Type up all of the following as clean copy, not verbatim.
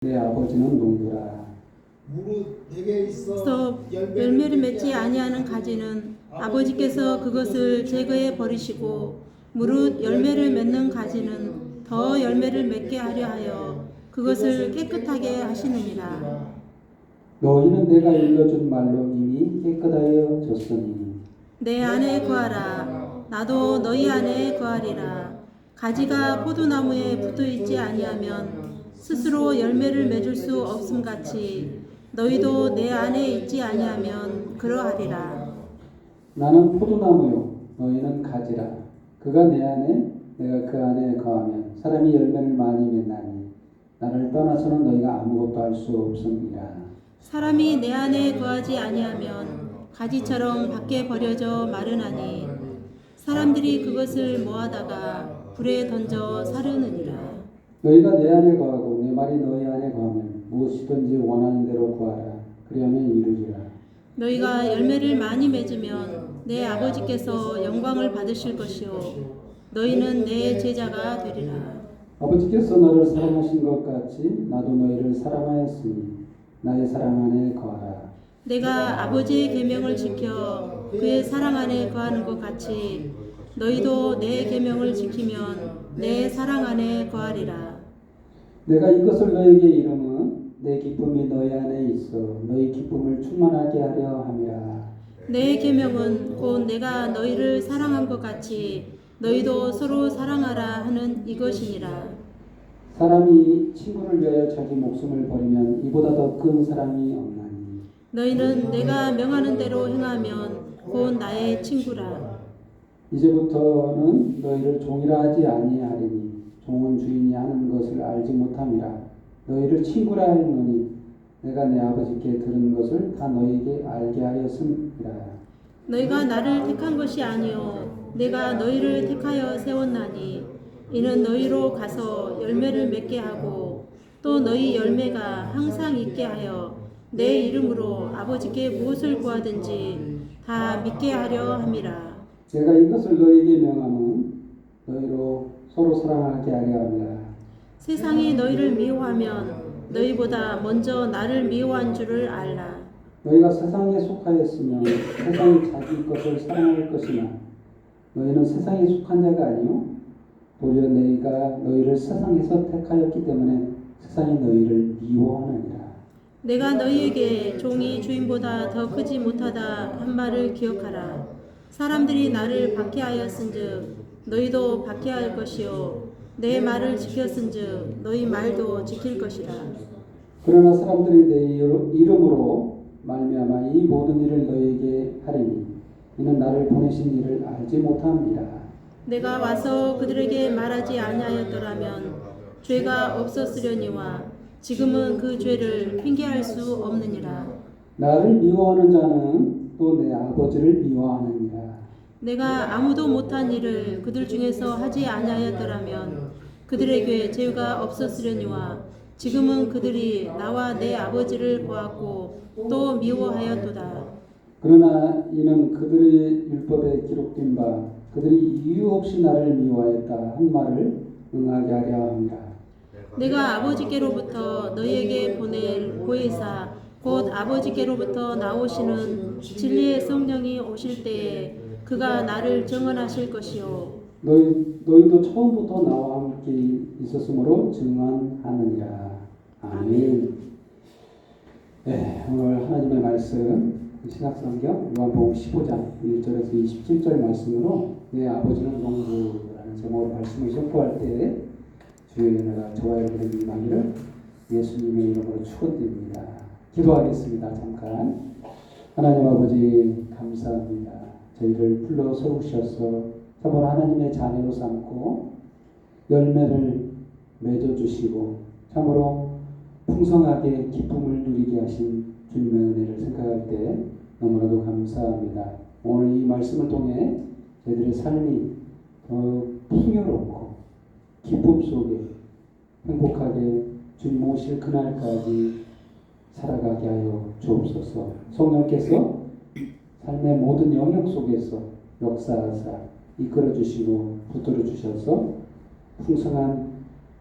내 아버지는 농부라. 무릇 내게 있어 그래서 열매를 맺지 아니하는 가지는 아버지께서 그것을 제거해 버리시고 무릇 열매를 맺는 가지는 더 열매를 맺게 하려 하여 그것을 깨끗하게 하시느니라. 너희는 내가 일러준 말로 이미 깨끗하여 졌으니 내 안에 거하라. 나도 너희 안에 거하리라. 가지가 포도나무에 붙어 있지 아니하면 스스로 열매를 맺을 수 없음 같이 너희도 내 안에 있지 아니하면 그러하리라. 나는 포도나무요 너희는 가지라. 그가 내 안에 내가 그 안에 거하면 사람이 열매를 많이 맺나니 나를 떠나서는 너희가 아무것도 할 수 없음이라. 사람이 내 안에 거하지 아니하면 가지처럼 밖에 버려져 마르나니 사람들이 그것을 모아다가 불에 던져 사르느니라. 너희가 내 안에 거하고 내 말이 너희 안에 거하면 무엇이든지 원하는 대로 구하라. 그리하면 이루리라. 너희가 열매를 많이 맺으면 내 아버지께서 영광을 받으실 것이요 너희는 내 제자가 되리라. 아버지께서 너를 사랑하신 것 같이 나도 너희를 사랑하였으니 나의 사랑 안에 거하라. 내가 아버지의 계명을 지켜 그의 사랑 안에 거하는 것 같이 너희도 내 계명을 지키면 내 사랑 안에 거하리라. 내가 이것을 너에게 이름은 내 기쁨이 너희 안에 있어 너희 기쁨을 충만하게 하려 함이라. 내 계명은 곧 내가 너희를 사랑한 것 같이 너희도 서로 사랑하라 하는 이것이니라. 사람이 친구를 위하여 자기 목숨을 버리면 이보다 더 큰 사랑이 없나니 너희는 내가 명하는 대로 행하면 곧 나의 친구라. 이제부터는 너희를 종이라 하지 아니하리니 종은 주인이 하는 것을 알지 못함이라. 너희를 친구라 했노니 내가 내 아버지께 들은 것을 다 너희에게 알게 하였음이라. 너희가 나를 택한 것이 아니요 내가 너희를 택하여 세웠나니 이는 너희로 가서 열매를 맺게 하고 또 너희 열매가 항상 있게 하여 내 이름으로 아버지께 무엇을 구하든지 다 믿게 하려 함이라. 내가 이것을 너희에게 명함은 너희로 서로 사랑하게 하려 함이라. 세상이 너희를 미워하면 너희보다 먼저 나를 미워한 줄을 알라. 너희가 세상에 속하였으면 세상이 자기 것을 사랑할 것이나 너희는 세상에 속한 자가 아니요 도리어 너희가 너희를 세상에서 택하였기 때문에 세상이 너희를 미워하느니라. 내가 너희에게 종이 주인보다 더 크지 못하다 한 말을 기억하라. 사람들이 나를 박해하였은즉 너희도 박해할 것이요 내 말을 지켰은즉 너희 말도 지킬 것이라. 그러나 사람들이 내 이름으로 말미암아 이 모든 일을 너희에게 하리니 이는 나를 보내신 이를 알지 못함이라. 내가 와서 그들에게 말하지 아니하였더라면 죄가 없었으려니와 지금은 그 죄를 핑계할 수 없느니라. 나를 미워하는 자는 또 내 아버지를 미워하느니라. 내가 아무도 못한 일을 그들 중에서 하지 아니하였더라면 그들에게 죄가 없었으려니와 지금은 그들이 나와 내 아버지를 보았고 또 미워하였도다. 그러나 이는 그들의 율법에 기록된 바 그들이 이유 없이 나를 미워하였다 한 말을 응하게 하려 합니다. 내가 아버지께로부터 너희에게 보낼 보혜사 곧 아버지께로부터 나오시는 진리의 성령이 오실 때에 그가 나를 증언하실 것이요 너희도 처음부터 나와 함께 있었으므로 증언하느니라. 아멘. 네, 오늘 하나님의 말씀 신약성경 요한복음 15장 1절에서 27절 말씀으로 내 아버지는 농부라는 제목으로 말씀을 선포할 때 주의 은혜가 저와 여러분에게 임하기를 예수님의 이름으로 축원드립니다. 기도하겠습니다. 잠깐. 하나님 아버지 감사합니다. 저희를 불러 세우셔서 참으로 하나님의 자녀로 삼고 열매를 맺어주시고 참으로 풍성하게 기쁨을 누리게 하신 주님의 은혜를 생각할 때 너무나도 감사합니다. 오늘 이 말씀을 통해 저희들의 삶이 더 풍요롭고 기쁨 속에 행복하게 주님 오실 그날까지 살아가게 하여 주옵소서. 성령께서 삶의 모든 영역 속에서 역사하사 이끌어 주시고 붙들어 주셔서 풍성한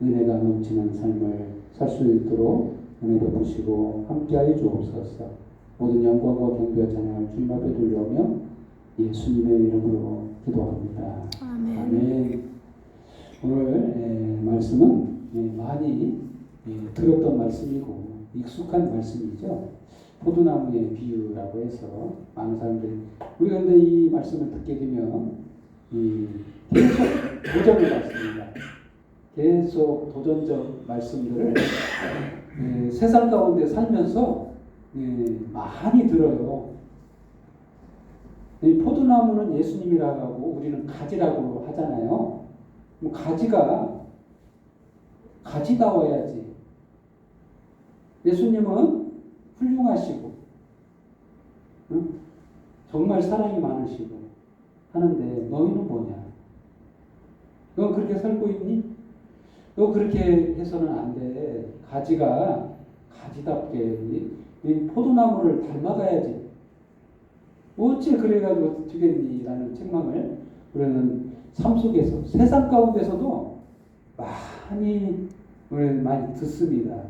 은혜가 넘치는 삶을 살 수 있도록 은혜 베푸시고 함께하여 주옵소서. 모든 영광과 경배와 찬양을 주님 앞에 돌려오며 예수님의 이름으로 기도합니다. 아멘. 아멘. 오늘 말씀은 많이 들었던 말씀이고 익숙한 말씀이죠. 포도나무의 비유라고 해서 많은 사람들이 우리가 근데 이 말씀을 듣게 되면 계속 도전을 받습니다. 계속 도전적 말씀들을 세상 가운데 살면서 많이 들어요. 이 포도나무는 예수님이라고 하고 우리는 가지라고 하잖아요. 뭐 가지다워야지. 예수님은 훌륭하시고 정말 사랑이 많으시고 하는데 너희는 뭐냐? 너 그렇게 살고 있니? 너 그렇게 해서는 안 돼. 가지가 가지답게 이 포도나무를 닮아가야지. 어째 그래가지고 되겠니? 라는 책망을 우리는 삶 속에서 세상 가운데서도 많이 듣습니다.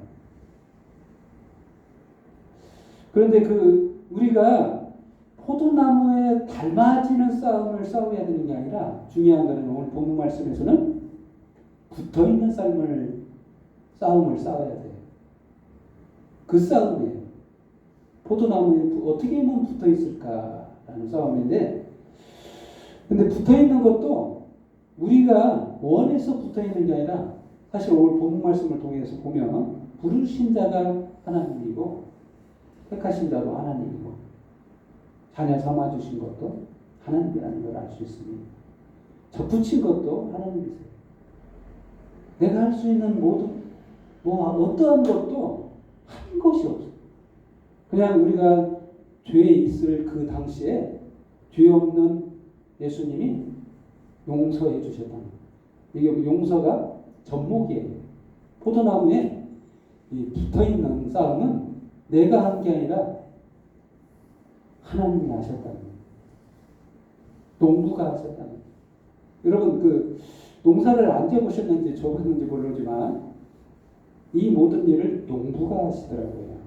그런데 우리가 포도나무에 닮아지는 싸움을 싸워야 되는 게 아니라 중요한 것은 오늘 본문 말씀에서는 붙어있는 싸움을 싸워야 돼요. 그 싸움이에요. 포도나무에 어떻게 하면 붙어있을까라는 싸움인데, 근데 붙어있는 것도 우리가 원해서 붙어있는 게 아니라 사실 오늘 본문 말씀을 통해서 보면 부르신 자가 하나님이고 택하신 자도 하나님이고 자녀 삼아주신 것도 하나님이라는 걸 알 수 있습니다. 접붙인 것도 하나님이세요. 내가 할 수 있는 모든 어떠한 것도 한 것이 없어요. 그냥 우리가 죄에 있을 그 당시에 죄 없는 예수님이 용서해 주셨다는 거예요. 이게 용서가 접목이에요. 포도나무에 붙어있는 싸움은 내가 한 게 아니라 하나님이 하셨다는 거예요. 농부가 하셨다는 거예요. 여러분 농사를 안 지어보셨는지 줘봤는지 모르지만 이 모든 일을 농부가 하시더라고요.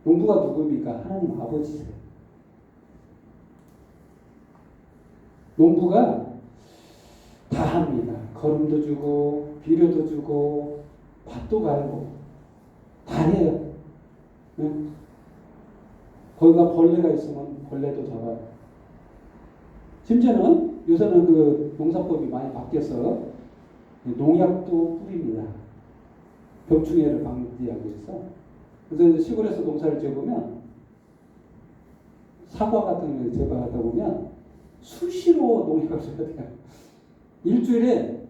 농부가 누굽니까? 하나님 아버지세요. 농부가 다 합니다. 거름도 주고 비료도 주고 밭도 갈고 다 해요. 응? 거기가 벌레가 있으면 벌레도 잡아요. 심지어는 요새는 농사법이 많이 바뀌어서 농약도 뿌립니다. 병충해를 방지하기 위해서. 그래서 시골에서 농사를 지어보면 사과 같은 걸 재배하다 보면 수시로 농약을 줘야 돼요. 일주일에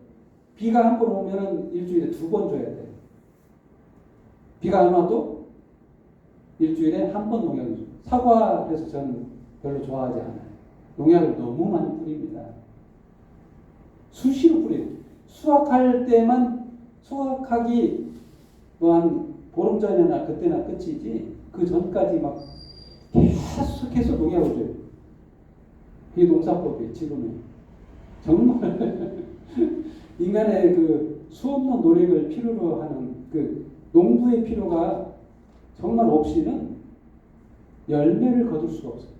비가 한 번 오면 일주일에 2번 줘야 돼요. 비가 안 와도 일주일에 한 번 농약을 줘요. 사과에서 저는 별로 좋아하지 않아요. 농약을 너무 많이 뿌립니다. 수시로 뿌려요. 수확할 때만 수확하기 한 보름 전이나 그때나 끝이지 그 전까지 막 계속해서 농약을 줘요. 그게 농사법이에요. 지금은 정말 인간의 수없는 노력을 필요로 하는 농부의 필요가 정말 없이는 열매를 거둘 수가 없어요.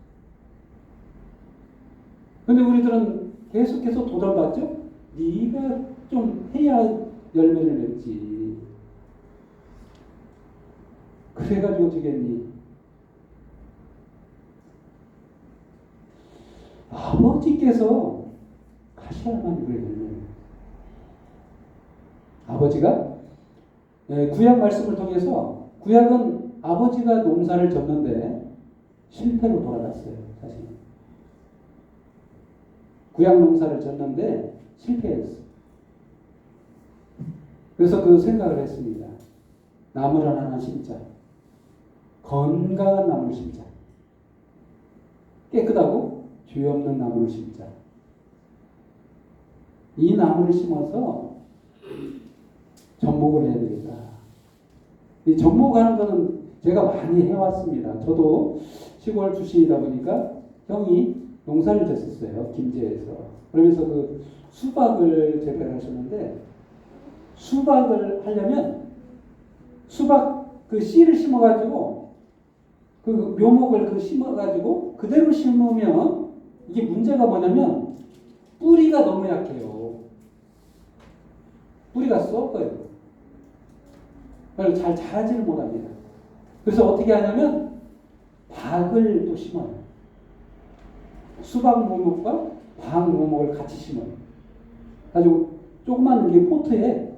근데 우리들은 계속해서 도전받죠? 네가 좀 해야 열매를 맺지. 그래가지고 되겠니? 아버지께서 하셔야만 그래요. 아버지가 구약 말씀을 통해서 구약은 아버지가 농사를 졌는데 실패로 돌아갔어요. 사실 구약 농사를 졌는데 실패했어요. 그래서 그 생각을 했습니다. 나무를 하나 심자. 건강한 나무를 심자. 깨끗하고 죄 없는 나무를 심자. 이 나무를 심어서 접목을 해야 되겠다. 이 접목하는 거는 제가 많이 해왔습니다. 저도 시골 출신이다 보니까 형이 농사를 졌었어요. 김제에서. 그러면서 수박을 재배를 하셨는데 수박을 하려면 수박 그 씨를 심어가지고 그 묘목을 그 심어가지고 그대로 심으면 이게 문제가 뭐냐면 뿌리가 너무 약해요. 뿌리가 썩어요. 그래서 잘 자라지를 못합니다. 그래서 어떻게 하냐면 박을 또 심어요. 수박 묘목과 박 묘목을 같이 심어요. 가지고 조그만 게 포트에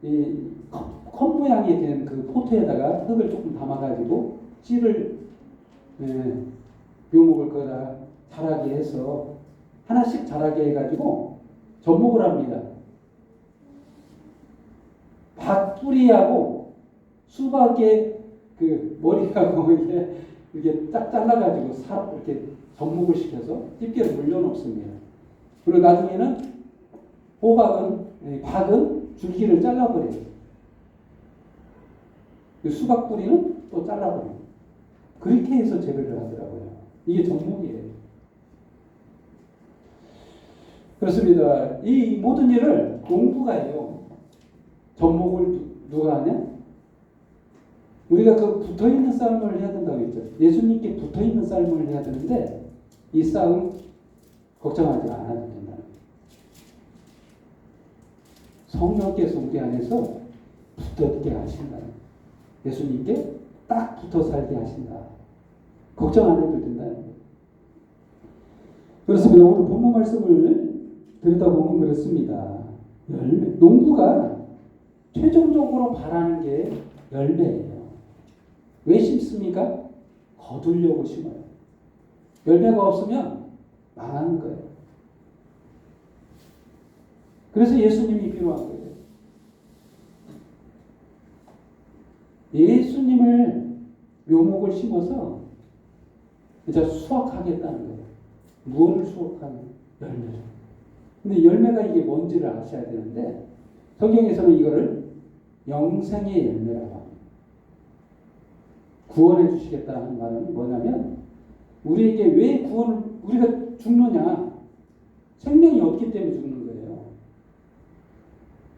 이 컵 모양이 된 그 포트에다가 흙을 조금 담아가지고 씨를 묘목을 거기다 자라게 해서 하나씩 자라게 해가지고 접목을 합니다. 박 뿌리하고 수박의 그 머리하고 이렇게 딱 잘라가지고 이렇게 접목을 시켜서 집게로 물려놓습니다. 그리고 나중에는 박은 줄기를 잘라버려요. 수박 뿌리는 또 잘라버려요. 그렇게 해서 재배를 하더라고요. 이게 접목이에요. 그렇습니다. 이 모든 일을 농부가 해요. 접목을 누가 하냐? 우리가 그 붙어있는 싸움을 해야 된다고 했죠. 예수님께 붙어있는 싸움을 해야 되는데 이 싸움 걱정하지 않아도 된다. 성령께서 우리 안에서 붙어있게 하신다. 예수님께 딱 붙어 살게 하신다. 걱정 안 해도 된다. 그렇습니다. 오늘 본문 말씀을 들여다보면 그렇습니다. 농부가 최종적으로 바라는 게 열매예요. 왜 심습니까? 거두려고 심어요. 열매가 없으면 망하는 거예요. 그래서 예수님이 필요한 거예요. 예수님을 묘목을 심어서 이제 수확하겠다는 거예요. 무엇을 수확하는? 열매를. 근데 열매가 이게 뭔지를 아셔야 되는데 성경에서는 이거를 영생의 열매라고 합니다. 구원해 주시겠다는 말은 뭐냐면 우리에게 왜 우리가 죽느냐? 생명이 없기 때문에 죽는 거예요.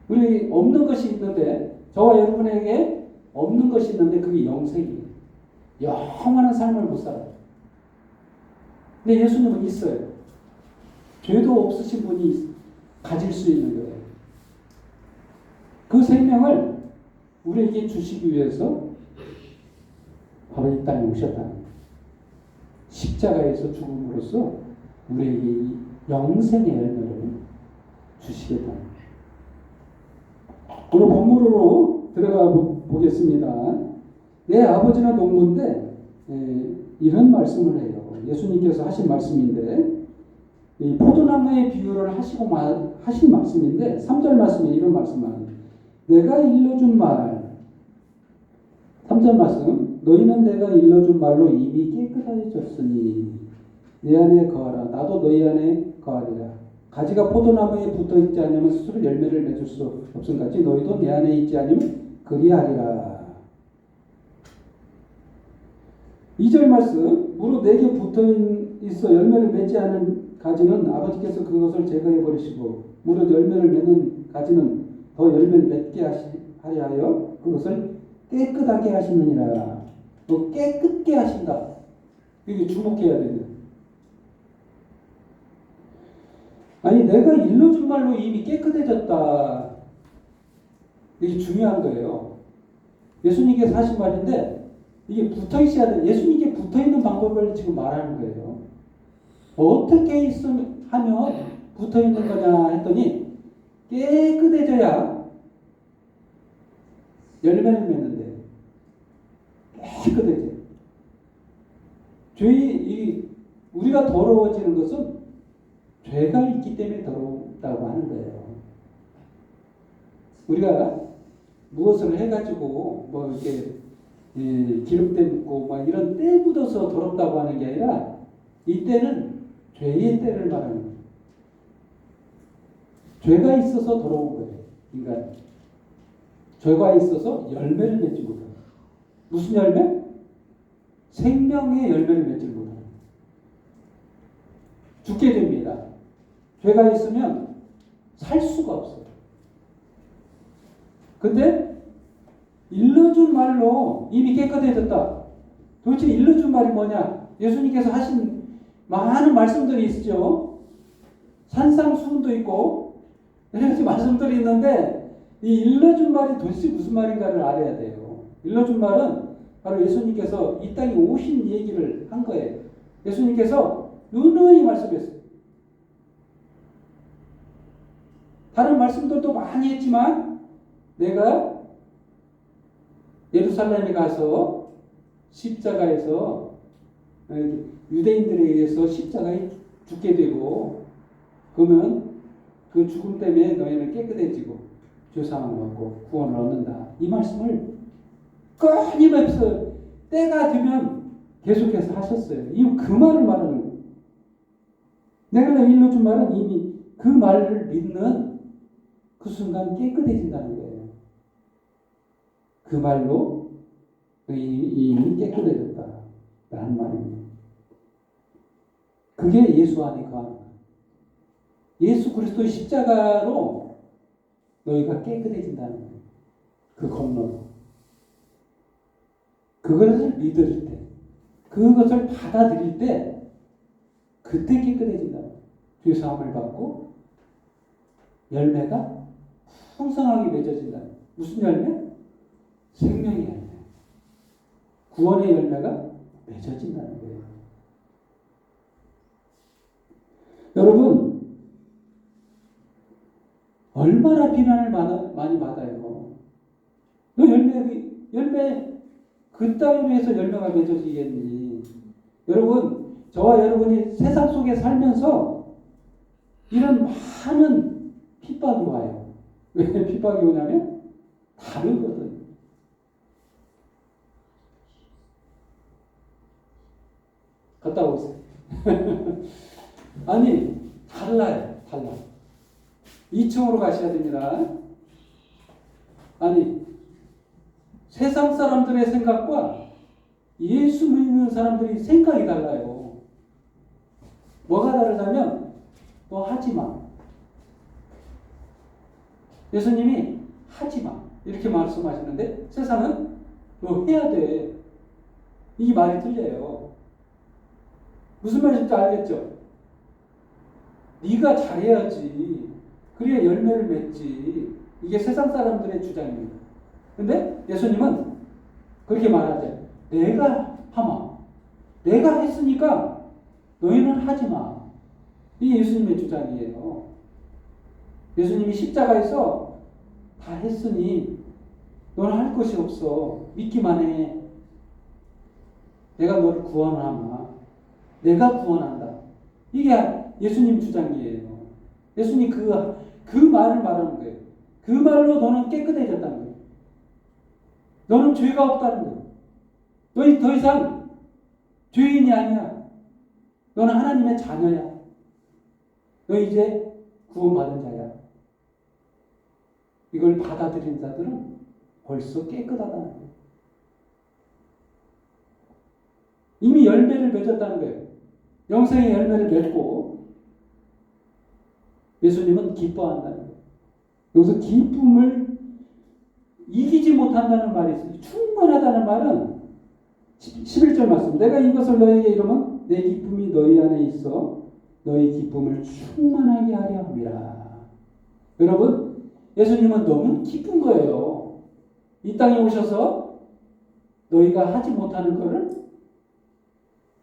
우리 없는 것이 있는데 저와 여러분에게 없는 것이 있는데 그게 영생이에요. 영원한 삶을 못 살아요. 근데 예수님은 있어요. 죄도 없으신 분이 가질 수 있는 거예요. 그 생명을 우리에게 주시기 위해서 바로 이 땅에 오셨다는 거예요. 십자가에서 죽음으로써 우리에게 이 영생의 열매를 주시겠다는 거예요. 오늘 본문으로 들어가 보겠습니다. 내 아버지는 농부인데 이런 말씀을 해요. 예수님께서 하신 말씀인데 이 포도나무의 비유를 하신 말씀인데 3절 말씀에 이런 말씀을 내가 일러준 말 3절 말씀 너희는 내가 일러준 말로 이미 깨끗해졌으니 내 안에 거하라 나도 너희 안에 거하리라 가지가 포도나무에 붙어있지 않으면 스스로 열매를 맺을 수 없음 같이 너희도 내 안에 있지 않으면 그리하리라. 2절 말씀 무릇 내게 붙어있어 열매를 맺지 않은 가지는 아버지께서 그것을 제거해 버리시고 무릇 열매를 맺는 가지는 더 열매를 맺게 하려 하여 그것을 깨끗하게 하시느니라. 또 깨끗게 하신다. 이게 주목해야 됩니다. 아니 내가 일러준 말로 이미 깨끗해졌다. 이게 중요한 거예요. 예수님께서 하신 말인데 이게 붙어있어야 돼. 예수님께 붙어있는 방법을 지금 말하는 거예요. 어떻게 하면 붙어있는 거냐 했더니 깨끗해져야 열매를 맺는데 깨끗해져. 우리가 더러워지는 것은 죄가 있기 때문에 더럽다고 하는 거예요. 우리가 무엇을 해가지고 뭐 이렇게 기름때 묻고 막 이런 때 묻어서 더럽다고 하는 게 아니라 이 때는 죄의 때를 말하는 거예요. 죄가 있어서 더러운 거예요. 인간. 죄가 있어서 열매를 맺지 못하는 거예요. 무슨 열매? 생명의 열매를 맺지 못하는 거예요. 죽게 됩니다. 죄가 있으면 살 수가 없어요. 근데 일러준 말로 이미 깨끗해졌다. 도대체 일러준 말이 뭐냐? 예수님께서 하신 많은 말씀들이 있죠. 산상수훈도 있고 여러 가지 말씀들이 있는데 이 일러준 말이 도대체 무슨 말인가를 알아야 돼요. 일러준 말은 바로 예수님께서 이 땅에 오신 얘기를 한 거예요. 예수님께서 누누이 말씀했어요. 다른 말씀들도 많이 했지만 내가 예루살렘에 가서 십자가에서 유대인들에 의해서 십자가에 죽게 되고 그러면 그 죽음 때문에 너희는 깨끗해지고 죄사함을 받고 구원을 얻는다. 이 말씀을 끊임없이 때가 되면 계속해서 하셨어요. 이거 그 말을 말하는 거예요. 내가 일러준 말은 이미 그 말을 믿는 그 순간 깨끗해진다는 거예요. 그 말로 이미 깨끗해졌다. 라는 말입니다. 그게 예수 안에 거하는 거예요. 예수 그리스도의 십자가로 너희가 깨끗해진다는 거예요. 그 건너로. 그것을 믿을 때, 그것을 받아들일 때, 그때 깨끗해진다. 죄사함을 받고 열매가 풍성하게 맺어진다. 무슨 열매? 생명의 열매. 구원의 열매가 맺어진다는 거예요. 여러분, 얼마나 비난을 많이 받아요. 너 열매 그따위로 해서 열매가 맺어지겠니? 여러분, 저와 여러분이 세상 속에 살면서 이런 많은 핍박이 와요. 왜 핍박이 오냐면 다르거든. 갔다 오세요. 아니, 달라요. 달라. 2층으로 가셔야 됩니다. 아니, 세상 사람들의 생각과 예수 믿는 사람들이 생각이 달라요. 뭐가 다르냐면 너 하지 마. 예수님이 하지 마. 이렇게 말씀하시는데 세상은 너 해야 돼. 이 말이 틀려요. 무슨 말인지 알겠죠? 네가 잘해야지. 그래야 열매를 맺지. 이게 세상 사람들의 주장입니다. 근데 예수님은 그렇게 말하죠. 내가 하마. 내가 했으니까 너희는 하지 마. 이게 예수님의 주장이에요. 예수님이 십자가에서 다 했으니 너는 할 것이 없어. 믿기만 해. 내가 너를 구원하마. 내가 구원한다. 이게 예수님 주장이에요. 예수님 그 말을 말하는 거예요. 그 말로 너는 깨끗해졌다는 거예요. 너는 죄가 없다는 거예요. 너희 더 이상 죄인이 아니야. 너는 하나님의 자녀야. 너 이제 구원받은 자야. 이걸 받아들인 자들은 벌써 깨끗하다는 거예요. 이미 열매를 맺었다는 거예요. 영생의 열매를 맺고 예수님은 기뻐한다는 거예요. 여기서 기쁨을 이기지 못한다는 말이 있어요. 충만하다는 말은 11절 말씀. 내가 이것을 너희에게 이르면 내 기쁨이 너희 안에 있어 너희 기쁨을 충만하게 하려 함이라. 여러분, 예수님은 너무 기쁜 거예요. 이 땅에 오셔서 너희가 하지 못하는 것을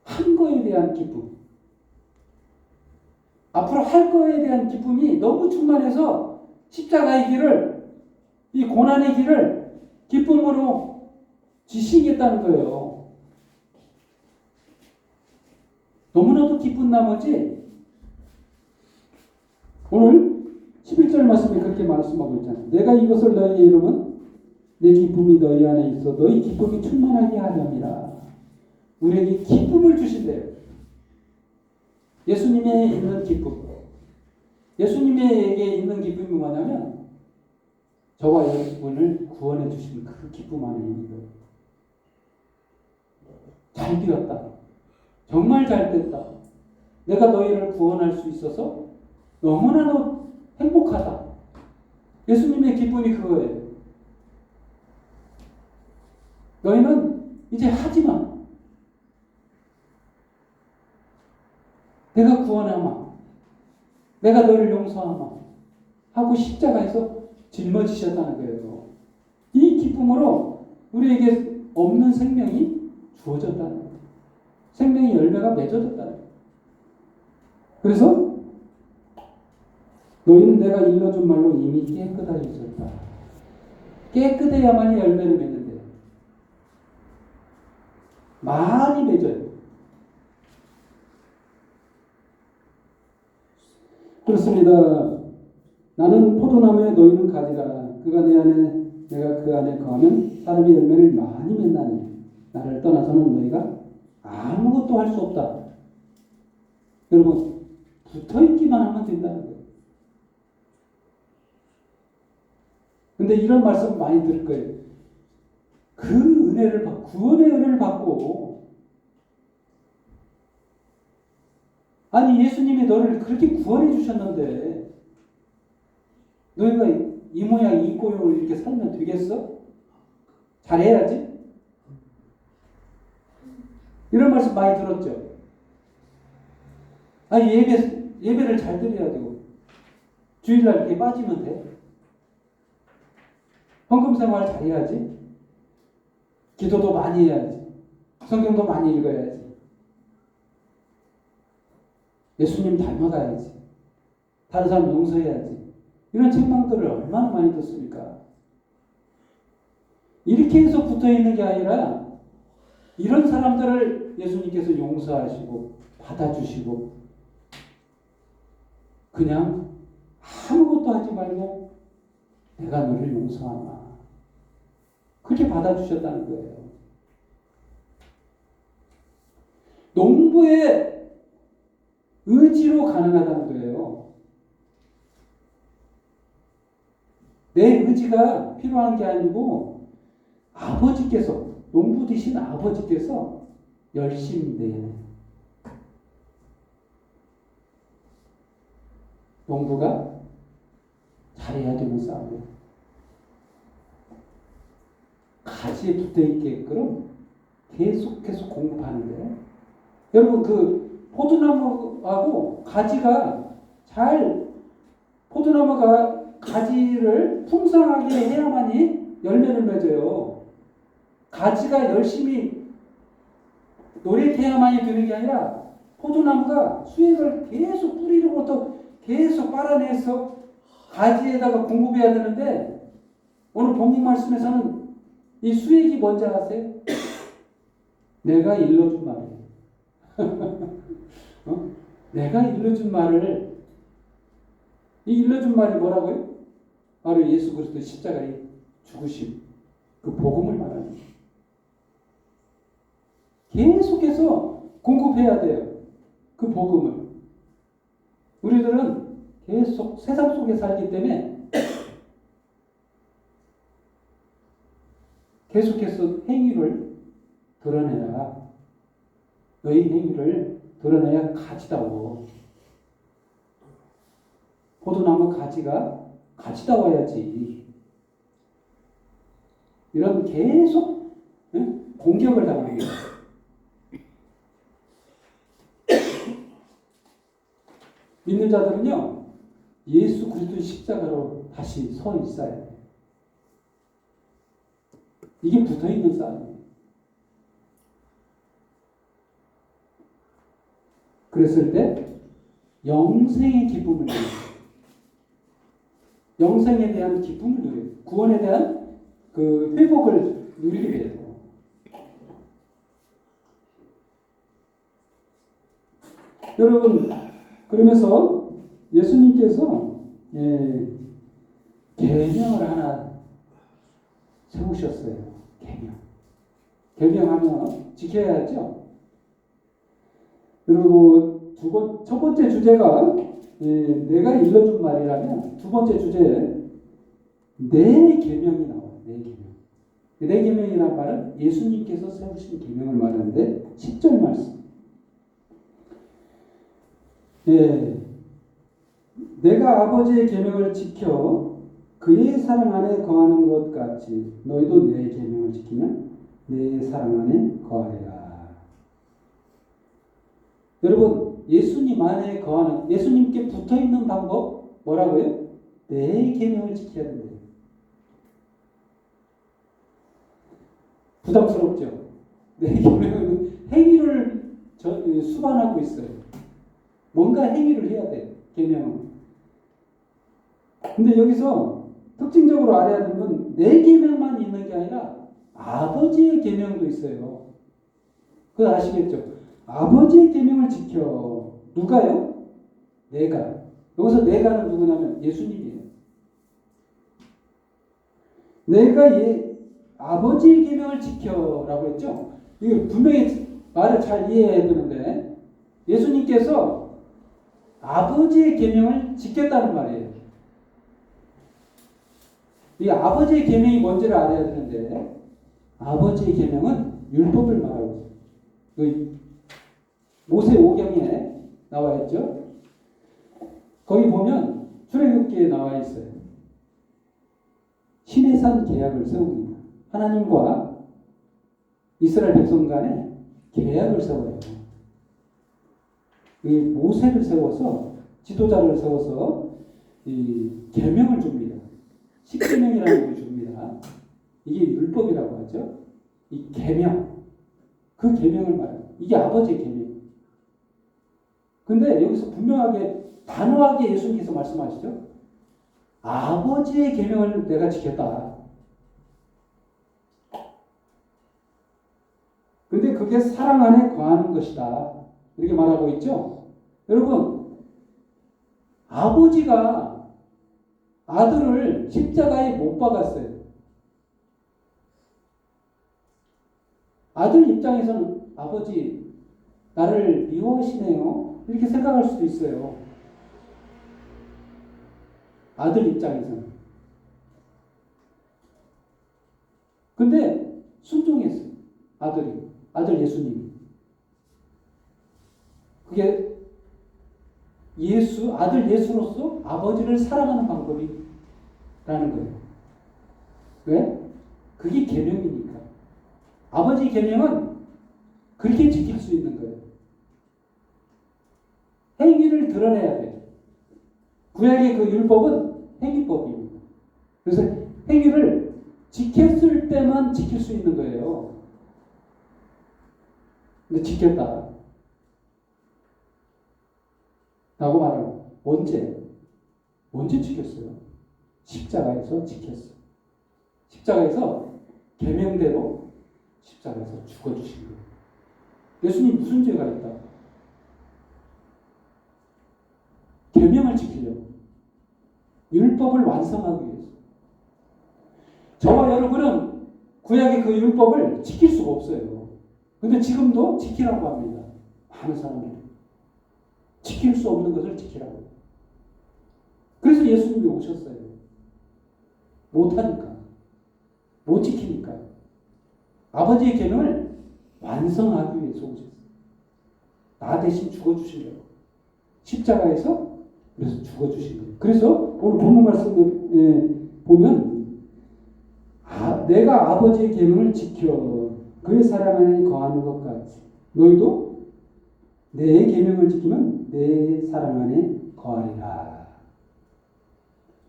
한 거에 대한 기쁨. 앞으로 할 거에 대한 기쁨이 너무 충만해서 십자가의 길을, 이 고난의 길을 기쁨으로 지시겠다는 거예요. 너무나도 기쁜 나머지 오늘 11절 말씀에 그렇게 말씀하고 있잖아요. 내가 이것을 너희에게 이르면 내 기쁨이 너희 안에 있어 너희 기쁨이 충만하게 하렵니다. 우리에게 기쁨을 주신대요. 예수님에 있는 기쁨. 예수님에게 있는 기쁨이 뭐냐면 저와 여러분을 구원해 주신 그 기쁨 안에 있는 거예요. 잘 되었다. 정말 잘 됐다. 내가 너희를 구원할 수 있어서 너무나도 행복하다. 예수님의 기쁨이 그거예요. 너희는 이제 하지 마. 내가 구원하마. 내가 너를 용서하마. 하고 십자가에서 짊어지셨다는 거예요. 이 기쁨으로 우리에게 없는 생명이 주어졌다는 거예요. 생명의 열매가 맺어졌다는 거예요. 그래서 너희는 내가 일러준 말로 이미 깨끗하여졌다. 깨끗해야만이 열매를 맺는데 많이 맺어요. 그렇습니다. 나는 포도나무에 너희는 가지라. 그가 내 안에 내가 그 안에 거하면 사람이 열매를 많이 맺나니 나를 떠나서는 너희가 아무것도 할 수 없다. 여러분 붙어있기만 하면 된다는 거예요. 근데 이런 말씀 많이 들을 거예요. 그 은혜를 받고 구원의 은혜를 받고 아니 예수님이 너를 그렇게 구원해 주셨는데 너희가 이 모양 이 꼴로 이렇게 살면 되겠어? 잘해야지? 이런 말씀 많이 들었죠? 아니 예배를 잘 드려야 되고 주일날 이렇게 빠지면 돼? 헌금 생활 잘해야지? 기도도 많이 해야지? 성경도 많이 읽어야지? 예수님 닮아가야지? 다른 사람 용서해야지? 이런 책망들을 얼마나 많이 듣습니까? 이렇게 해서 붙어있는 게 아니라 이런 사람들을 예수님께서 용서하시고 받아주시고 그냥 아무것도 하지 말고 내가 너를 용서하마. 그렇게 받아주셨다는 거예요. 농부의 의지로 가능하다는 거예요. 내 의지가 필요한 게 아니고 아버지께서 농부 되신 아버지께서 열심히 내요. 농부가 잘해야 되는 싸움이에요. 가지에 붙어있게끔 계속 공급하는데 여러분 그 포도나무하고 가지가 포도나무가 가지를 풍성하게 해야만이 열매를 맺어요. 가지가 열심히 노력해야만이 되는 게 아니라 포도나무가 수액을 계속 뿌리로부터 계속 빨아내서 가지에다가 공급해야 되는데 오늘 본문 말씀에서는 이 수액이 뭔지 아세요? 내가 일러준 말이에요. 내가 일러준 말을 이 일러준 말이 뭐라고요? 바로 예수 그리스도 십자가의 죽으심 그 복음을 말하는 거예요. 계속해서 공급해야 돼요. 그 복음을. 우리들은 계속 세상 속에 살기 때문에 계속해서 행위를 드러내라. 너희 행위를 드러내야 가지다워. 포도나무 가지가 가지다워야지. 이런 계속 공격을 당하는 거예요. 믿는 자들은요, 예수 그리스도의 십자가로 다시 서 있어야 돼요. 이게 붙어있는 싸움이에요. 그랬을 때 영생의 기쁨을 누려요. 영생에 대한 기쁨을 누려요. 구원에 대한 그 회복을 누리게 돼요. 여러분 그러면서 예수님께서 계명을 하나 세우셨어요. 계명하면 지켜야죠. 그리고 첫 번째 주제가 내가 일러준 말이라면 두 번째 주제에 내 계명이 나와요. 내 계명. 내 계명이라는 말은 예수님께서 세우신 계명을 말하는데 10절 말씀. 내가 아버지의 계명을 지켜 그의 사랑 안에 거하는 것 같이 너희도 내 계명을 지키면 내 사랑 안에 거하리라. 여러분, 예수님 안에 거하는, 예수님께 붙어있는 방법 뭐라고요? 내 계명을 지켜야 된대요. 부담스럽죠? 내 계명은 행위를 수반하고 있어요. 뭔가 행위를 해야 돼, 계명은. 근데 여기서 특징적으로 알아야 되는 건 내 계명만 있는 게 아니라 아버지의 계명도 있어요. 그거 아시겠죠? 아버지의 계명을 지켜. 누가요? 내가. 여기서 내가는 누구냐면 예수님이에요. 내가 아버지의 계명을 지켜라고 했죠. 이거 분명히 말을 잘 이해해야 되는데 예수님께서 아버지의 계명을 지켰다는 말이에요. 이 아버지의 계명이 뭔지를 알아야 되는데 아버지의 계명은 율법을 말하고 있어요. 모세 오경에 나와 있죠. 거기 보면 출애굽기에 나와 있어요. 시내산 계약을 세웁니다. 하나님과 이스라엘 백성 간에 계약을 세워요. 이 모세를 세워서 지도자를 세워서 이 계명을 줍니다. 십계명이라는 걸 줍니다. 이게 율법이라고 하죠. 이 계명, 그 계명을 말해요. 이게 아버지의 계명. 근데 여기서 분명하게 단호하게 예수님께서 말씀하시죠. 아버지의 계명을 내가 지켰다. 근데 그게 사랑 안에 거하는 것이다. 이렇게 말하고 있죠. 여러분, 아버지가 아들을 십자가에 못 박았어요. 아들 입장에서는 아버지 나를 미워하시네요. 이렇게 생각할 수도 있어요. 아들 입장에서는. 근데 순종했어요. 아들 예수님이. 그게 아들 예수로서 아버지를 사랑하는 방법이라는 거예요. 왜? 그게 계명이니까. 아버지 계명은 그렇게 지킬 수 있는 거예요. 행위를 드러내야 돼요. 구약의 그 율법은 행위법입니다. 그래서 행위를 지켰을 때만 지킬 수 있는 거예요. 근데 지켰다. 라고 말하고 언제 지켰어요? 십자가에서 지켰어요. 십자가에서 계명대로 십자가에서 죽어주신 거예요. 예수님 무슨 죄가 있다? 계명을 지키려고. 율법을 완성하기 위해서. 저와 여러분은 구약의 그 율법을 지킬 수가 없어요. 근데 지금도 지키라고 합니다. 많은 사람들이. 지킬 수 없는 것을 지키라고. 그래서 예수님이 오셨어요. 못하니까. 못 지키니까. 아버지의 계명을 완성하기 위해서 오셨어요. 나 대신 죽어주시려고. 십자가에서 그래서 죽어주신 거예요. 그래서 오늘 본문 말씀에 보면 내가 아버지의 계명을 지켜 그의 사랑 안에 거하는 것 같이 너희도 내 계명을 지키면 내 사랑 안에 거하리라.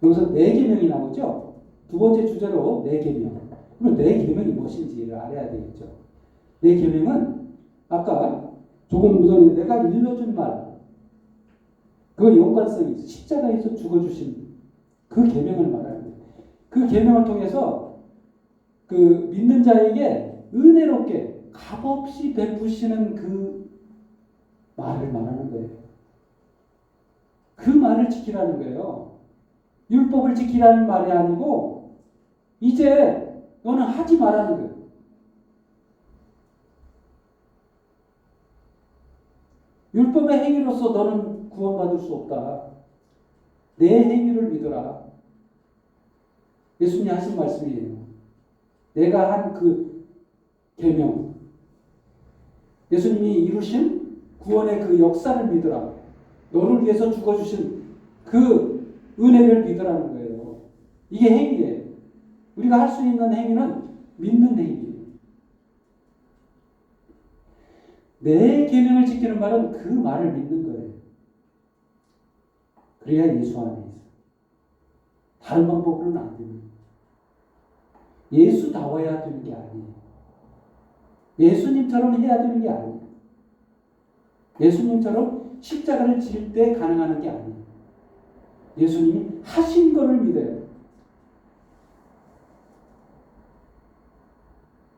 여기서 내 계명이 나오죠. 두 번째 주제로 내 계명. 그럼 내 계명이 무엇인지를 알아야 되겠죠. 내 계명은 아까 조금 전에 내가 일러준 말, 그 연관성이 있어. 십자가에서 죽어주신 그 계명을 말하는 거예요. 그 계명을 통해서 그 믿는 자에게 은혜롭게 값없이 베푸시는 그 말을 말하는 거예요. 그 말을 지키라는 거예요. 율법을 지키라는 말이 아니고 이제 너는 하지 말라는 거예요. 율법의 행위로서 너는 구원받을 수 없다. 내 행위를 믿어라. 예수님이 하신 말씀이에요. 내가 한 그 계명, 예수님이 이루신 구원의 그 역사를 믿어라. 너를 위해서 죽어주신 그 은혜를 믿으라는 거예요. 이게 행위예요. 우리가 할 수 있는 행위는 믿는 행위예요. 내 계명을 지키는 말은 그 말을 믿는 거예요. 그래야 예수 안에 있어. 다른 방법으로는 안 됩니다. 예수다워야 되는 게 아니에요. 예수님처럼 해야 되는 게 아니에요. 예수님처럼 십자가를 질 때 가능한 게 아니에요. 예수님이 하신 거를 믿어요.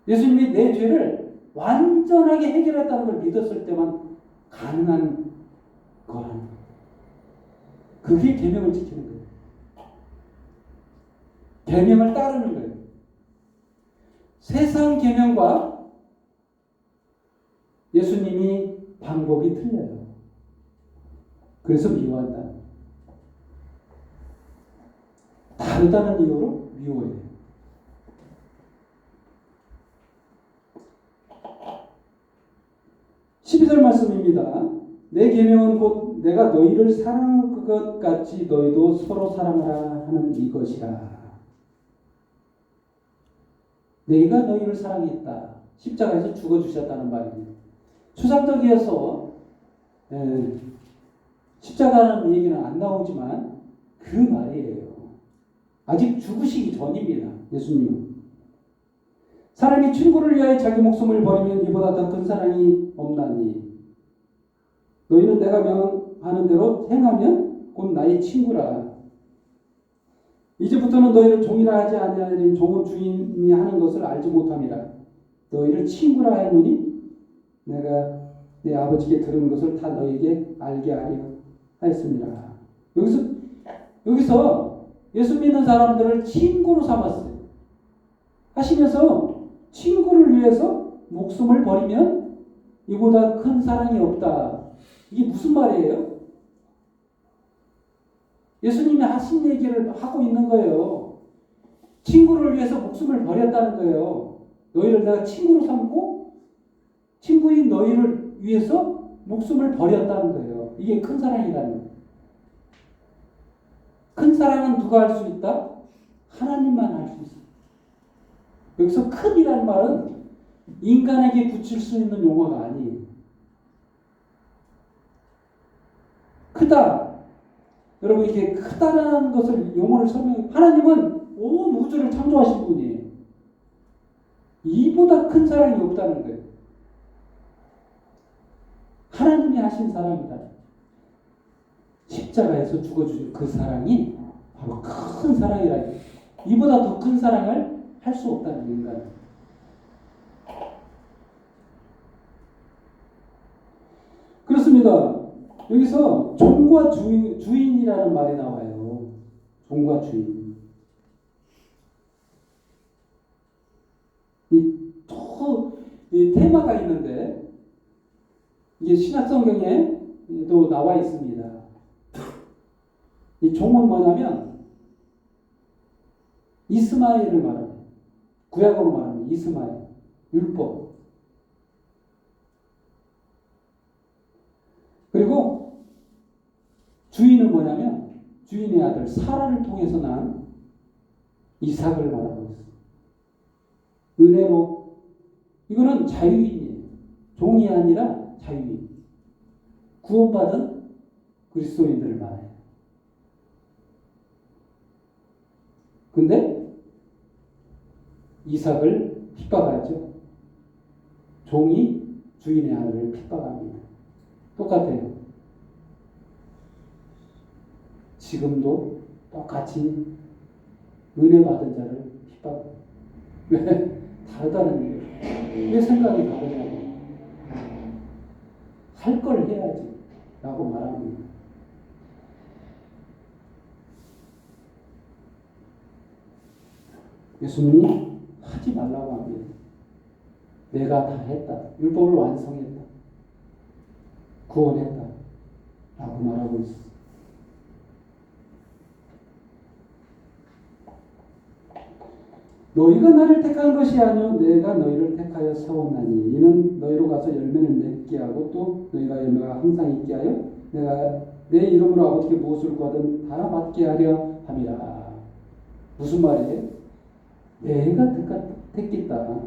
예수님이 내 죄를 완전하게 해결했다는 걸 믿었을 때만 가능한 거라는 거예요. 그게 계명을 지키는 거예요. 계명을 따르는 거예요. 세상 계명과 예수님이 방법이 틀려요. 그래서 미워한다. 다르다는 이유로 미워해요. 12절 말씀입니다. 내 계명은 곧 내가 너희를 사랑한 것 같이 너희도 서로 사랑하라 하는 이것이라. 내가 너희를 사랑했다. 십자가에서 죽어주셨다는 말입니다. 추상적이어서 십자가라는 얘기는 안 나오지만 그 말이에요. 아직 죽으시기 전입니다. 예수님은. 사람이 친구를 위하여 자기 목숨을 버리면 이보다 더 큰 사랑이 없나니 너희는 내가 명하는 대로 행하면 곧 나의 친구라. 이제부터는 너희를 종이라 하지 아니하리니 종은 주인이 하는 것을 알지 못함이라. 너희를 친구라 했노니 내가 내 아버지께 들은 것을 다 너희에게 알게 하려 하였습니다. 여기서 예수 믿는 사람들을 친구로 삼았어요. 하시면서 친구를 위해서 목숨을 버리면 이보다 큰 사랑이 없다. 이게 무슨 말이에요? 예수님이 하신 얘기를 하고 있는 거예요. 친구를 위해서 목숨을 버렸다는 거예요. 너희를 내가 친구로 삼고 친구인 너희를 위해서 목숨을 버렸다는 거예요. 이게 큰 사랑이라는 거예요. 큰 사랑은 누가 할 수 있다? 하나님만 할 수 있어요. 여기서 큰이라는 말은 인간에게 붙일 수 있는 용어가 아니에요. 크다. 여러분 이렇게 크다라는 것을 용어를 설명해. 하나님은 온 우주를 창조하신 분이에요. 이보다 큰 사랑이 없다는 거예요. 하나님이 하신 사랑이다. 십자가에서 죽어주신 그 사랑이 바로 큰 사랑이라. 이보다 더 큰 사랑을 할 수 없다는 인간. 그렇습니다. 여기서 종과 주인이라는 말이 나와요. 종과 주인. 이 테마가 있는데 이게 신약 성경에도 나와 있습니다. 이 종은 뭐냐면 이스마엘을 말합니다. 구약으로 말하면 이스마엘, 율법. 그리고 주인은 뭐냐면 주인의 아들 사라를 통해서 난 이삭을 말하고 있어요. 은혜로. 이거는 자유인이에요. 종이 아니라 자유인. 구원받은 그리스도인들을 말해요. 근데 이삭을 핍박하죠. 종이 주인의 아들을 핍박합니다. 똑같아요. 지금도 똑같이 은혜 받은 자를 핍박해요. 왜? 다르다는 거예요. 왜 생각이 다르냐고. 할 걸 해야지 라고 말합니다. 예수님이 하지 말라고 합니다. 내가 다 했다. 율법을 완성했다. 구원했다. 라고 말하고 있어. 너희가 나를 택한 것이 아니요 내가 너희를 택하여 세웠나니 이는 너희로 가서 열매를 맺게 하고 또 너희가 열매가 항상 있게 하여 내가 내 이름으로 아버지께 무엇을 구하든 다 받게 하려 함이라. 무슨 말이에요? 내가 택했다.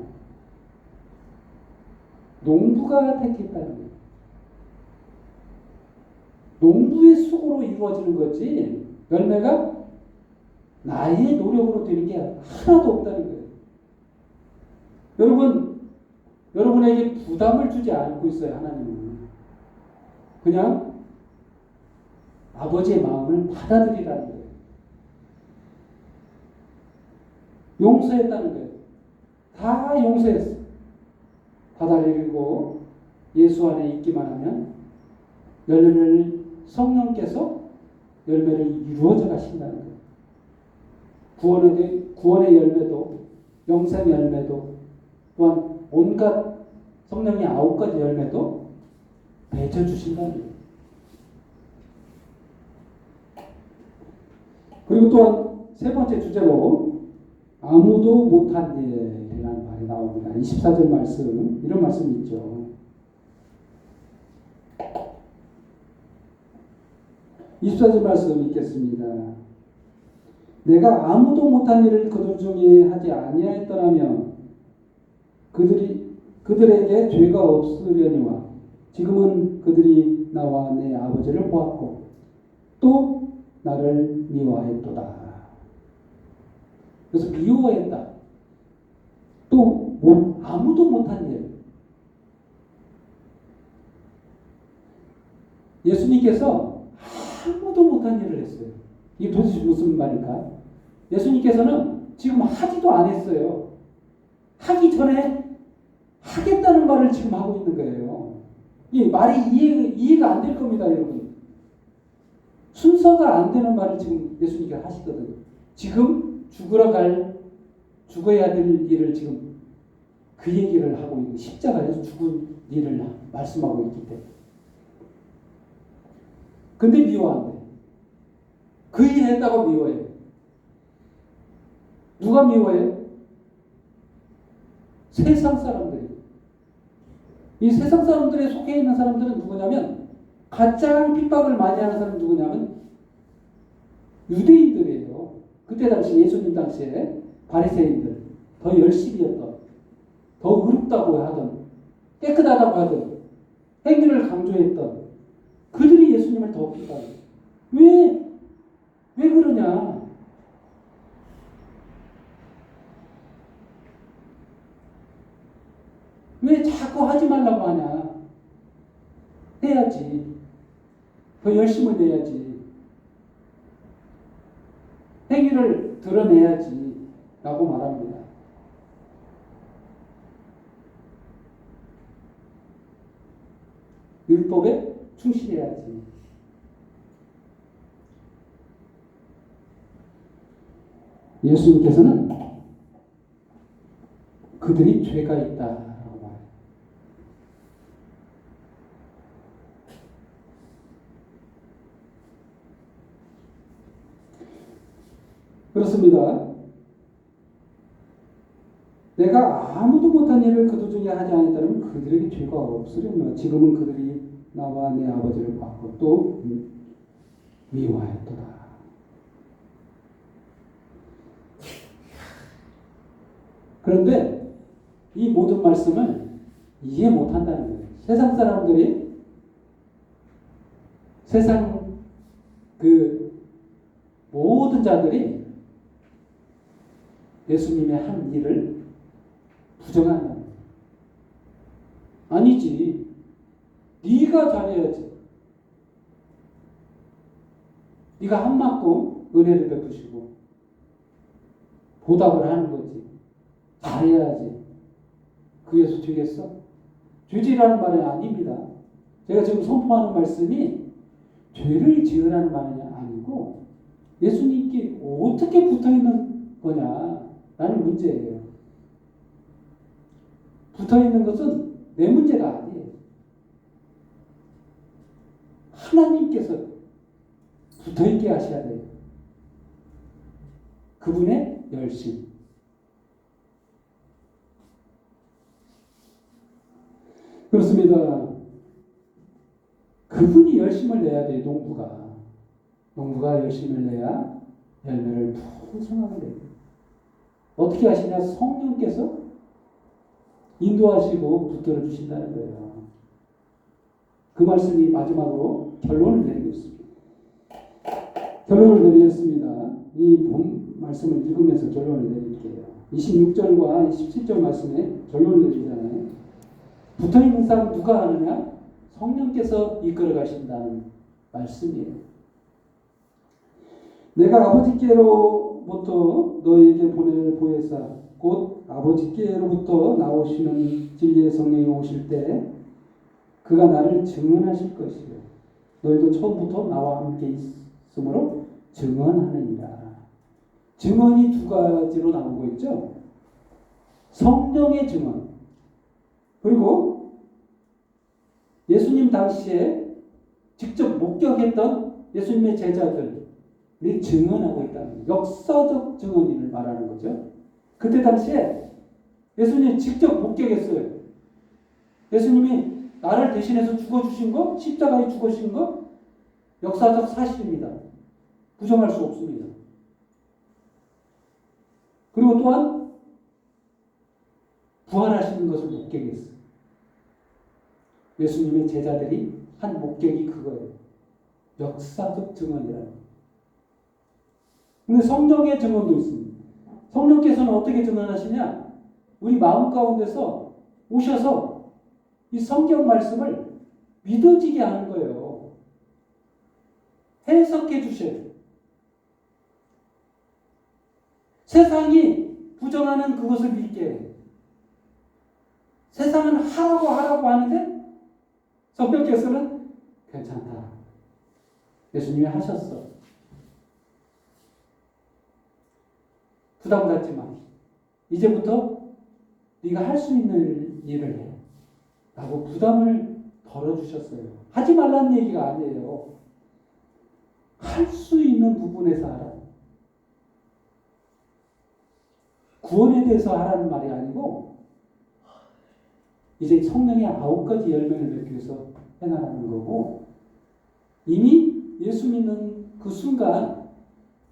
농부가 택했다는 거예요. 농부의 수고로 이루어지는 거지 열매가 나의 노력으로 되는 게 하나도 없다는 거예요. 여러분에게 부담을 주지 않고 있어요. 하나님은 그냥 아버지의 마음을 받아들이라는 거예요. 용서했다는 거예요. 다 용서했어. 받아들이고 예수 안에 있기만 하면 열매를 성령께서 열매를 이루어져 가신다는 거예요. 구원의 열매도 영생 열매도 또한 온갖 성령의 9가지 열매도 맺어 주신다는 거예요. 그리고 또한 세 번째 주제로 아무도 못한 일이라는 말이 나옵니다. 24절 말씀, 이런 말씀이 있죠. 24절 말씀 읽겠습니다. 내가 아무도 못한 일을 그들 중에 하지 아니하였더라면 그들에게 죄가 없으려니와 지금은 그들이 나와 내 아버지를 보았고 또 나를 미워하였도다. 그래서 미워했다. 또 아무도 못한 일. 예수님께서 아무도 못한 일을 했어요. 이게 도대체 무슨 말일까? 예수님께서는 지금 하지도 안 했어요. 하기 전에 하겠다는 말을 지금 하고 있는 거예요. 이 말이 이해가 안 될 겁니다, 여러분. 순서가 안 되는 말을 지금 예수님께서 하시거든요. 지금 죽어야 될 일을 지금 그 얘기를 하고 있는, 십자가에서 죽은 일을 말씀하고 있기 때문에. 근데 미워한대. 그 일 했다고 미워해. 누가 미워해? 세상 사람들이. 이 세상 사람들에 속해 있는 사람들은 누구냐면, 가장 핍박을 많이 하는 사람은 누구냐면 유대인들이에요. 그때 당시 예수님 당시에 바리새인들, 더 열심히였던, 더 의롭다고 하던, 깨끗하다고 하던, 행위를 강조했던 그들이 예수님을 더 핍박해요. 왜 그러냐? 왜 자꾸 하지 말라고 하냐? 해야지. 더 열심을 내야지. 행위를 드러내야지. 라고 말합니다. 율법에 충실해야지. 예수님께서는 그들이 죄가 있다라고 말해요. 그렇습니다. 내가 아무도 못한 일을 그들 중에 하지 않았다면 그들에게 죄가 없으려면 지금은 그들이 나와 내 아버지를 봤고 또 미워하였도다. 그런데 이 모든 말씀을 이해 못한다는 거예요. 세상 사람들이 세상 그 모든 자들이 예수님의 한 일을 부정한다. 아니지. 네가 잘해야지. 네가 한 만큼 은혜를 베푸시고 보답을 하는 거지. 잘해야지. 그래서 되겠어? 죄지라는 말은 아닙니다. 제가 지금 선포하는 말씀이 죄를 지으라는 말이 아니고 예수님께 어떻게 붙어있는 거냐라는 문제예요. 붙어있는 것은 내 문제가 아니에요. 하나님께서 붙어있게 하셔야 돼요. 그분의 열심. 그렇습니다. 그분이 열심을 내야 돼요. 농부가 열심을 내야 열매를 풍성하게 돼요. 어떻게 하시냐? 성령께서 인도하시고 붙들어 주신다는 거예요. 그 말씀이 마지막으로 결론을 내리고 있습니다. 결론을 내리겠습니다. 이 본 말씀을 읽으면서 결론을 내릴게요. 26절과 27절 말씀에 결론을 내리잖아요. 붙어있는 사람 누가 하느냐? 성령께서 이끌어 가신다는 말씀이에요. 내가 아버지께로부터 너희에게 보낼 보혜사 곧 아버지께로부터 나오시는 진리의 성령이 오실 때 그가 나를 증언하실 것이요 너희도 처음부터 나와 함께 있으므로 증언하느니라. 증언이 두 가지로 나오고 있죠. 성령의 증언 그리고 예수님 당시에 직접 목격했던 예수님의 제자들이 증언하고 있다는 역사적 증언을 말하는 거죠. 그때 당시에 예수님이 직접 목격했어요. 예수님이 나를 대신해서 죽어주신 거, 십자가에 죽으신 거 역사적 사실입니다. 부정할 수 없습니다. 그리고 또한 부활하시는 것을 목격했어요. 예수님의 제자들이 한 목격이 그거예요. 역사적 증언이라는 거예요. 근데 성령의 증언도 있습니다. 성령께서는 어떻게 증언하시냐? 우리 마음 가운데서 오셔서 이 성경 말씀을 믿어지게 하는 거예요. 해석해 주셔요. 세상이 부정하는 그것을 믿게 해요. 세상은 하라고 하는데 성령께서는 괜찮다. 예수님이 하셨어. 부담 갖지 마. 이제부터 네가 할 수 있는 일을 해. 라고 부담을 덜어주셨어요. 하지 말라는 얘기가 아니에요. 할 수 있는 부분에서 하라. 구원에 대해서 하라는 말이 아니고 이제 성령의 9가지 열매를 맺기 위해서 행하라는 거고 이미 예수 믿는 그 순간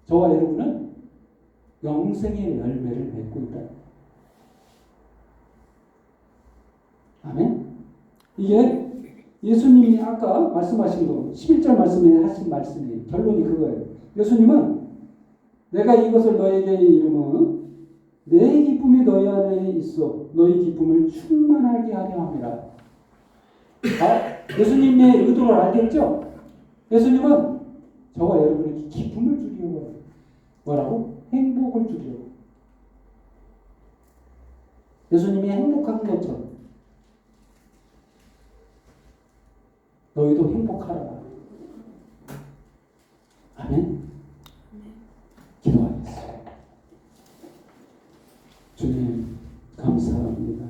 저와 여러분은 영생의 열매를 맺고 있다. 아멘? 이게 예수님이 아까 말씀하신 거 11절 말씀에 하신 말씀이 결론이 그거예요. 예수님은 내가 이것을 너에게 이름은 내 기쁨이 너희 안에 있어 너희 기쁨을 충만하게 하려 함이라. 예수님의 의도를 알겠죠? 예수님은 저와 여러분에게 기쁨을 주려고 해요. 뭐라고? 행복을 주려고. 예수님이 행복한 것처럼 너희도 행복하라. 아멘? 기도하겠습니다. 주님 감사합니다.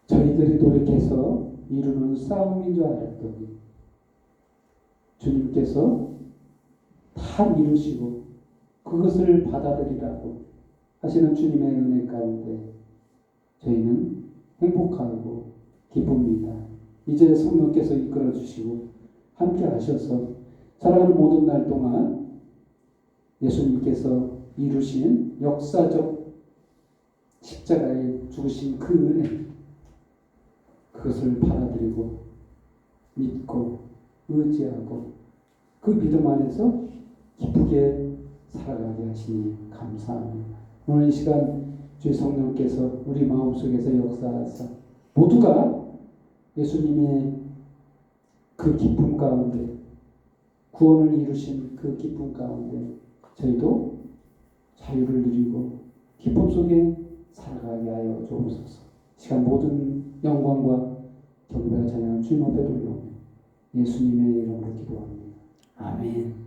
저희들이 돌이켜서 이루는 싸움인 줄 알았더니 주님께서 다 이루시고 그것을 받아들이라고 하시는 주님의 은혜 가운데 저희는 행복하고 기쁩니다. 이제 성령께서 이끌어 주시고 함께 하셔서 살아가는 모든 날 동안 예수님께서 이루신 역사적 십자가에 죽으신 그 은혜 그것을 받아들이고 믿고 의지하고 그 믿음 안에서 기쁘게 살아가게 하시니 감사합니다. 오늘 이 시간 주의 성령께서 우리 마음속에서 역사하사 모두가 예수님의 그 기쁨 가운데 구원을 이루신 그 기쁨 가운데 저희도 자유를 누리고 기쁨 속에 살아가게 하여 주옵소서. 시간 모든 영광과 경배와 찬양을 주님 앞에 돌려오며 예수님의 이름으로 기도합니다. 아멘.